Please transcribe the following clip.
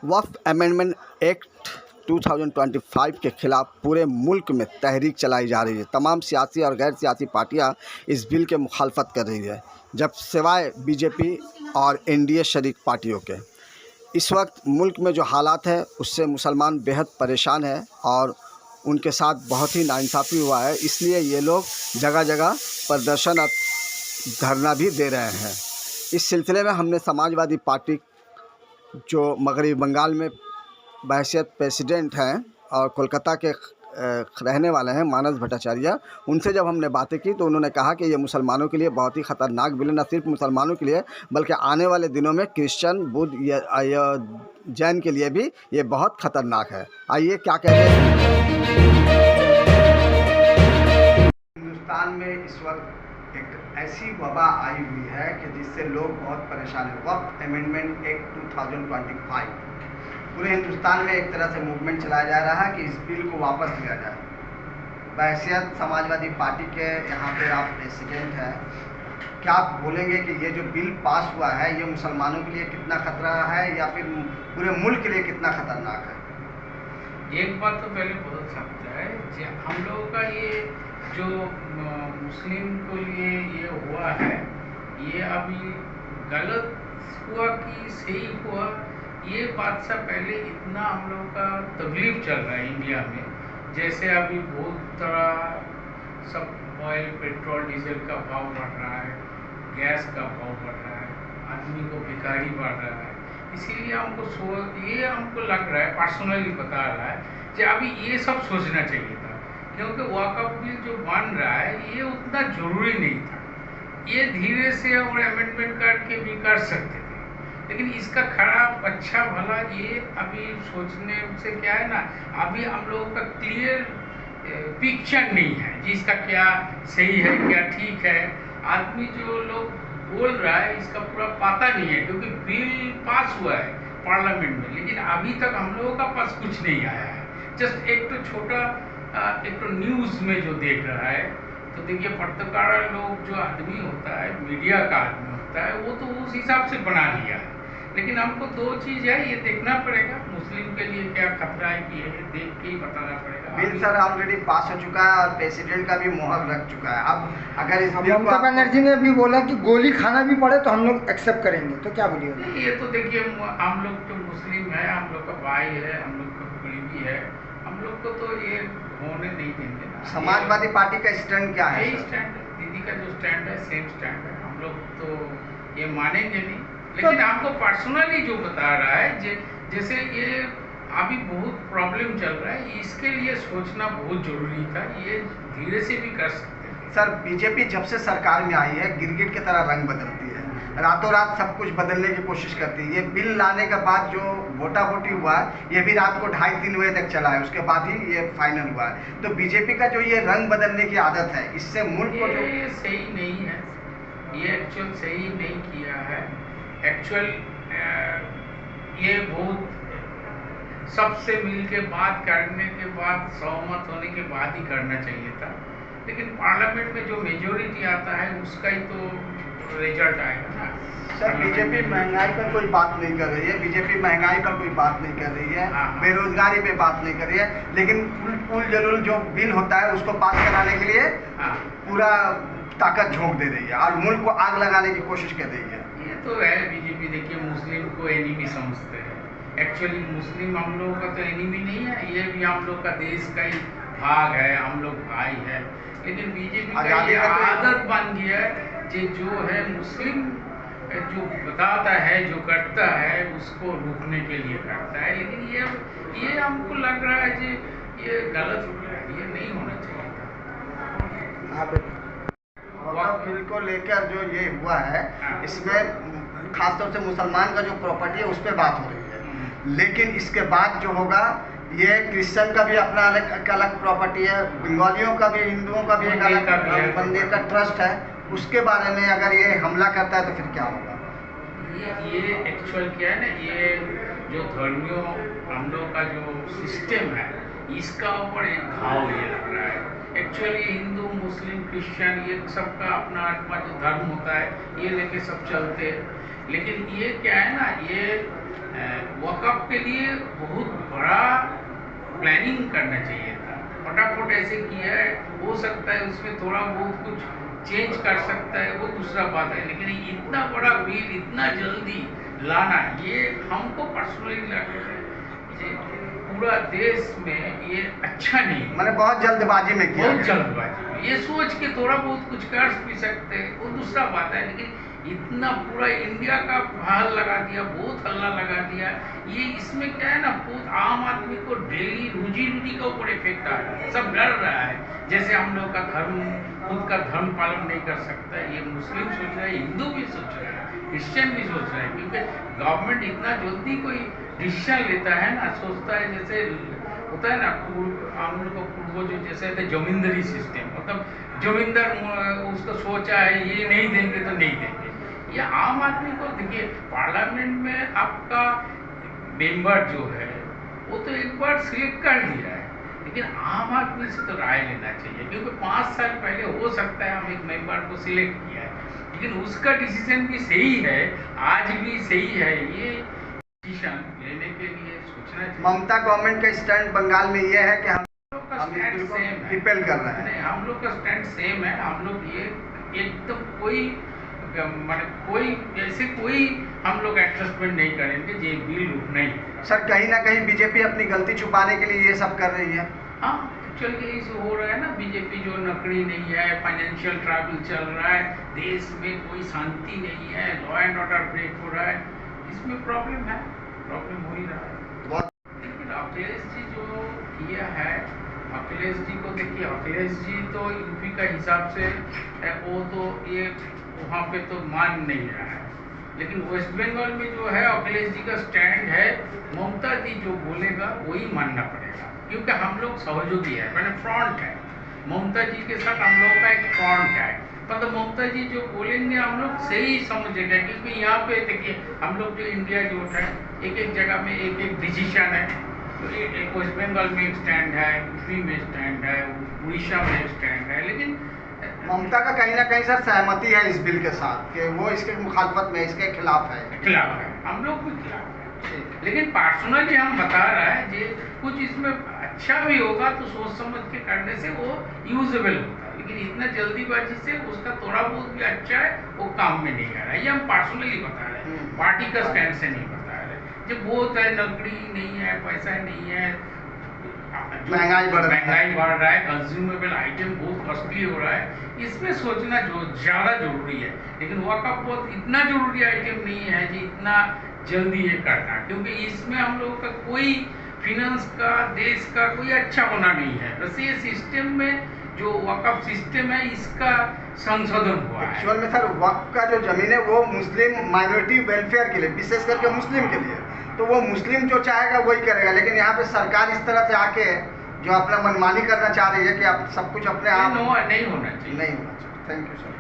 वक्फ amendment act 2025 के खिलाफ पूरे मुल्क में तहरीक चलाई जा रही है। तमाम सियासी और गैर सियासी पार्टियां इस बिल के मुखालफत कर रही है, जब सिवाय बीजेपी और एनडीए शरीक पार्टियों के। इस वक्त मुल्क में जो हालात है उससे मुसलमान बेहद परेशान है और उनके साथ बहुत ही नाइंसाफ़ी हुआ है। इसलिए ये लोग जगह जगह प्रदर्शन और धरना भी दे रहे हैं। इस सिलसिले में हमने समाजवादी पार्टी, जो मगरबी बंगाल में बहैसियत प्रेसिडेंट हैं और कोलकाता के रहने वाले हैं, मानस भट्टाचार्य, उनसे जब हमने बातें की तो उन्होंने कहा कि ये मुसलमानों के लिए बहुत ही ख़तरनाक बिल है। न सिर्फ मुसलमानों के लिए बल्कि आने वाले दिनों में क्रिश्चियन, बुद्ध या जैन के लिए भी ये बहुत ख़तरनाक है। आइए क्या कहते हैं। हिंदुस्तान में इस वक्त एक ऐसी वबा आई हुई है कि जिससे लोग बहुत परेशान हैं। वक्फ अमेंडमेंट एक्ट 2025 पूरे हिंदुस्तान में एक तरह से मूवमेंट चलाया जा रहा है कि इस बिल को वापस लिया जाए। बहैसियत समाजवादी पार्टी के यहाँ पे आप प्रेसिडेंट हैं, क्या आप बोलेंगे कि ये जो बिल पास हुआ है ये मुसलमानों के लिए कितना खतरा है या फिर पूरे मुल्क के लिए कितना खतरनाक है? एक बात तो पहले बहुत सकता है कि हम लोगों का ये जो मुस्लिम को लिए ये हुआ है, ये अभी गलत हुआ कि सही हुआ, ये बात से पहले इतना हम लोग का तकलीफ चल रहा है इंडिया में। जैसे अभी बहुत तरह सब ऑयल, पेट्रोल, डीजल का भाव बढ़ रहा है, गैस का भाव बढ़ रहा है, आदमी को भिखारी बढ़ रहा है। इसीलिए ये हमको लग रहा है, पर्सनली बता रहा है कि अभी ये सब सोचना चाहिए था, क्योंकि वक्फ बिल जो बन रहा है ये उतना ज़रूरी नहीं था। ये धीरे से और अमेंडमेंट करके भी कर सकते थे, लेकिन इसका खराब अच्छा भला ये अभी सोचने से क्या है ना, अभी हम लोगों का क्लियर पिक्चर नहीं है जिसका क्या सही है क्या ठीक है। आदमी जो लोग बोल रहा है इसका पूरा पता नहीं है, क्योंकि बिल पास हुआ है पार्लियामेंट में, लेकिन अभी तक हम लोगों का पास कुछ नहीं आया है। जस्ट एक तो छोटा एक तो न्यूज़ में जो देख रहा है, तो देखिए पत्रकार लोग जो आदमी होता है, मीडिया का आदमी होता है, वो तो उस हिसाब से बना लिया है। लेकिन हमको दो चीज़ है, ये देखना पड़ेगा मुस्लिम के लिए क्या खतरा है कि ये देख के ही बताना पड़ेगा। बिल सर ऑलरेडी पास हो चुका है और प्रेसिडेंट का भी मोहर लग चुका है। अब अगर इस बिल ममता बनर्जी ने भी बोला कि गोली खाना भी पड़े तो हम लोग एक्सेप्ट करेंगे, तो क्या बोलिए? ये तो देखिए हम लोग तो मुस्लिम है, हम लोग का भाई है, हम लोग का करीबी है, हम लोग को तो ये होने नहीं देंगे ना। समाजवादी पार्टी का स्टैंड क्या है? स्टैंड है, दीदी का जो स्टैंड है सेम स्टैंड है। हम लोग तो ये मानेंगे नहीं, लेकिन आपको पर्सनली जो बता रहा है जैसे ये अभी बहुत प्रॉब्लम चल रहा है, इसके लिए सोचना बहुत जरूरी था। ये धीरे से भी कर सकते हैं। सर, बीजेपी जब से सरकार में आई है गिरगिट की तरह रंग बदलती है, रातों रात सब कुछ बदलने की कोशिश करती है। ये बिल लाने के बाद जो वोटा वोटी हुआ है ये भी रात को 2:30-3 बजे तक चला है, उसके बाद ही ये फाइनल हुआ है। तो बीजेपी का जो ये रंग बदलने की आदत है, इससे मुल्क को जो ये सही नहीं है, ये एक्चुअल सही नहीं किया है। एक्चुअल ये बहुत सबसे मिल के बात करने के बाद, सहमत होने के बाद ही करना चाहिए था। लेकिन पार्लियामेंट में जो मेजोरिटी आता है उसका ही तो रिजल्ट आएगा ना। सर, बीजेपी महंगाई पर कोई बात नहीं कर रही है, बीजेपी महंगाई पर कोई बात नहीं कर रही है, बेरोजगारी पे बात नहीं कर रही है, लेकिन पुल जरूर जो बिल होता है उसको पास कराने के लिए पूरा ताकत झोंक दे रही है और मुल्क को आग लगाने की कोशिश कर रही है। ये तो है बीजेपी। देखिए मुस्लिम को एनिमी समझते हैं, एक्चुअली मुस्लिम हम लोगों का तो एनिमी नहीं है, ये भी हम लोग का देश का ही भाग है, हम लोग भाई है। लेकिन बीजेपी का ये आदत बन गया है जो है मुस्लिम जो बताता है, जो करता है, उसको रोकने के लिए करता है। लेकिन ये हमको लग रहा है कि ये गलत हो रहा है, ये नहीं होना चाहिए था। वक्फ बिल को लेकर जो ये हुआ है, इसमें खासतौर से मुसलमान का जो प्रॉपर्टी है उस पर बात हो रही है, लेकिन इसके बाद जो होगा ये क्रिश्चियन का भी अपना अलग प्रॉपर्टी है, बंगालियों का भी, हिंदुओं का भी एक अलग मंदिर का ट्रस्ट है, उसके बारे में अगर ये हमला करता है तो फिर क्या होगा? ये एक्चुअल क्या है ना, ये जो धर्मियों हम लोग का जो सिस्टम है इसका ऊपर एक घाव ये लग रहा है। एक्चुअली हिंदू, मुस्लिम, क्रिश्चियन ये सबका अपना अपना जो धर्म होता है ये लेके सब चलते हैं। लेकिन ये क्या है ना, ये वक्फ वक़्फ़ के लिए बहुत बड़ा प्लानिंग करना चाहिए था। फटाफट ऐसे किया है, हो सकता है उसमें थोड़ा बहुत कुछ चेंज कर सकता है, वो दूसरा बात है, लेकिन इतना बड़ा बिल इतना जल्दी लाना, ये हमको पर्सनली लगता है कि पूरा देश में ये अच्छा नहीं है। मैंने बहुत जल्दबाजी में किया बहुत जल्दबाजी में ये सोच के थोड़ा बहुत कुछ कर भी सकते हैं, वो दूसरा बात है, लेकिन इतना पूरा इंडिया का बहाल लगा दिया, बहुत हल्ला लगा दिया। ये इसमें क्या है ना, बहुत आम आदमी को डेली रोजी रोटी का ऊपर इफेक्ट आ रहा है, सब डर रहा है। जैसे हम लोग का धर्म, खुद का धर्म पालन नहीं कर सकता है, ये मुस्लिम सोच रहा है, हिंदू भी सोच रहा है, क्रिश्चियन भी सोच रहा है, क्योंकि गवर्नमेंट इतना जल्दी कोई डिसीजन लेता है ना, सोचता है जैसे होता है ना, हम लोग को पूर्वजों जैसे थे जमींदारी सिस्टम, मतलब जमींदार उसको सोचा है ये नहीं देंगे तो नहीं देंगे। ये आम आदमी को देखिए, पार्लियामेंट में आपका मेंबर जो है वो तो एक बार सिलेक्ट कर दिया है, लेकिन आम आदमी से तो राय लेना चाहिए, क्योंकि 5 साल पहले हो सकता है हम एक मेंबर को सिलेक्ट किया है, लेकिन उसका डिसीजन भी सही है, आज भी सही है। ये डिसीजन लेने के लिए सोचना चाहिए। ममता गवर्नमेंट का स्टैंड बंगाल में ये है कि हम लोग का स्टैंड सेम है, रिपेल कर रहे हैं। नहीं, हम लोग का स्टैंड सेम है। हम लोग ये एकदम कोई ऐसे कोई हम लोग एडजस्टमेंट नहीं करेंगे, ये बिल रुकना ही है। सर कहीं ना कहीं बीजेपी अपनी गलती छुपाने के लिए ये सब कर रही है। हाँ, चल के इसे हो रहा है ना, बीजेपी जो नकड़ी नहीं है, फाइनेंशियल ट्रैवल चल रहा है, देश में कोई शांति नहीं है, लॉ एंड ऑर्डर ब्रेक हो रहा है, इसमें प्रॉब्लम है, प्रॉब्लम हो ही रहा है। लेकिन अखिलेश जी जो किया है, अखिलेश जी को देखिए, अखिलेश जी तो यूपी का हिसाब से है, वो तो ये वहाँ पे तो मान नहीं रहा है, लेकिन वेस्ट बंगाल में जो है अखिलेश जी का स्टैंड है, ममता जी जो बोलेगा वही मानना पड़ेगा, क्योंकि हम लोग सहयोगी है, मैंने फ्रंट है, ममता जी के साथ हम लोग का एक फ्रंट है, मतलब ममता जी जो बोलेंगे हम लोग सही समझेंगे, क्योंकि यहाँ पे देखिए हम लोग जो इंडिया जो है एक एक जगह में एक एक डिसीजन है, तो एक वेस्ट बंगाल में एक स्टैंड है, यूपी में स्टैंड है, उड़ीसा में एक स्टैंड है, लेकिन ममता का कहीं ना कहीं सर सहमति है इस बिल के साथ कि वो इसके मुखालफत में, इसके खिलाफ है। हम लोग भी खिलाफ है, लेकिन पर्सनली हम बता रहा है कि कुछ इसमें अच्छा भी होगा तो सोच समझ के करने से वो यूजेबल होता है, लेकिन इतना जल्दीबाजी से उसका थोड़ा बहुत भी अच्छा है वो काम में नहीं आ रहा है। ये हम पर्सनली बता रहे हैं, पार्टी का स्टैंड से नहीं बता रहे। जब बहुत है, नकदी नहीं है, पैसा नहीं है, महंगाई बढ़ रहा है, कंज्यूमेबल आइटम बहुत कॉस्टली हो रहा है, इसमें सोचना जो ज़्यादा जरूरी है, लेकिन वक़्फ़ बहुत इतना जरूरी आइटम नहीं है कि इतना जल्दी ये करना, क्योंकि इसमें हम लोगों का कोई फिनेंस का, देश का कोई अच्छा होना नहीं है। बस ये सिस्टम में जो वक़्फ़ सिस्टम है इसका संशोधन हुआ है। एक्चुअल में सर वक्फ का जो जमीन है वो मुस्लिम माइनॉरिटी वेलफेयर के लिए, विशेष करके मुस्लिम के लिए, तो वो मुस्लिम जो चाहेगा वही करेगा, लेकिन यहाँ पे सरकार इस तरह से आके जो अपना मनमानी करना चाह रही है कि आप सब कुछ अपने आप नहीं होना चाहिए। नहीं होना चाहिए। Thank you sir.